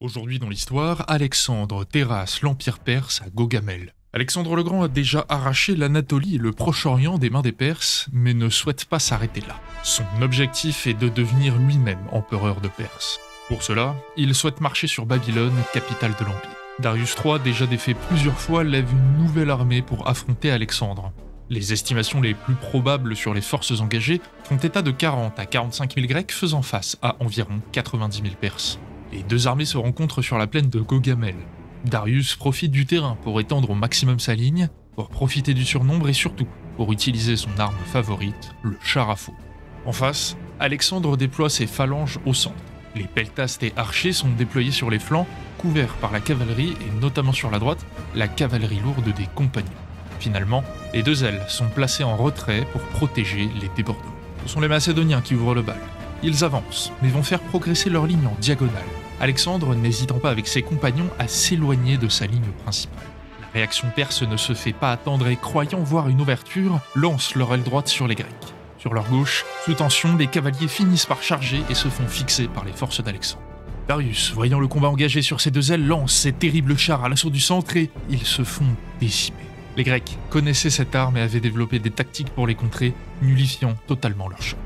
Aujourd'hui dans l'histoire, Alexandre terrasse l'Empire perse à Gaugamel. Alexandre le Grand a déjà arraché l'Anatolie et le Proche-Orient des mains des Perses, mais ne souhaite pas s'arrêter là. Son objectif est de devenir lui-même empereur de Perse. Pour cela, il souhaite marcher sur Babylone, capitale de l'Empire. Darius III, déjà défait plusieurs fois, lève une nouvelle armée pour affronter Alexandre. Les estimations les plus probables sur les forces engagées font état de 40 à 45 000 Grecs faisant face à environ 90 000 Perses. Les deux armées se rencontrent sur la plaine de Gaugamel. Darius profite du terrain pour étendre au maximum sa ligne, pour profiter du surnombre et surtout pour utiliser son arme favorite, le char à faux. En face, Alexandre déploie ses phalanges au centre. Les peltastes et archers sont déployés sur les flancs, couverts par la cavalerie et notamment sur la droite, la cavalerie lourde des compagnons. Finalement, les deux ailes sont placées en retrait pour protéger les débordements. Ce sont les Macédoniens qui ouvrent le bal. Ils avancent, mais vont faire progresser leur ligne en diagonale, Alexandre n'hésitant pas avec ses compagnons à s'éloigner de sa ligne principale. La réaction perse ne se fait pas attendre et, croyant voir une ouverture, lancent leur aile droite sur les Grecs. Sur leur gauche, sous tension, les cavaliers finissent par charger et se font fixer par les forces d'Alexandre. Darius, voyant le combat engagé sur ses deux ailes, lance ses terribles chars à l'assaut du centre et ils se font décimer. Les Grecs connaissaient cette arme et avaient développé des tactiques pour les contrer, nullifiant totalement leur choc.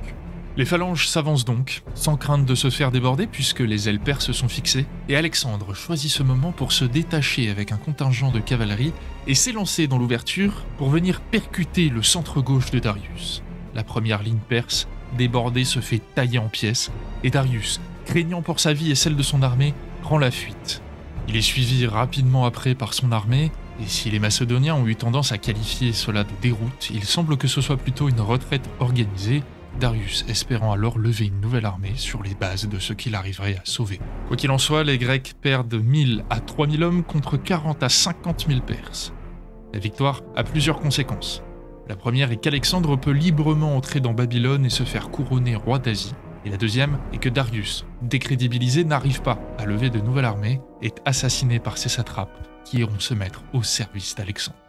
Les phalanges s'avancent donc, sans crainte de se faire déborder puisque les ailes perses sont fixées, et Alexandre choisit ce moment pour se détacher avec un contingent de cavalerie et s'élancer dans l'ouverture pour venir percuter le centre gauche de Darius. La première ligne perse, débordée, se fait tailler en pièces, et Darius, craignant pour sa vie et celle de son armée, prend la fuite. Il est suivi rapidement après par son armée, et si les Macédoniens ont eu tendance à qualifier cela de déroute, il semble que ce soit plutôt une retraite organisée, Darius espérant alors lever une nouvelle armée sur les bases de ce qu'il arriverait à sauver. Quoi qu'il en soit, les Grecs perdent 1000 à 3000 hommes contre 40 à 50 000 Perses. La victoire a plusieurs conséquences. La première est qu'Alexandre peut librement entrer dans Babylone et se faire couronner roi d'Asie. Et la deuxième est que Darius, décrédibilisé, n'arrive pas à lever de nouvelles armées et est assassiné par ses satrapes qui iront se mettre au service d'Alexandre.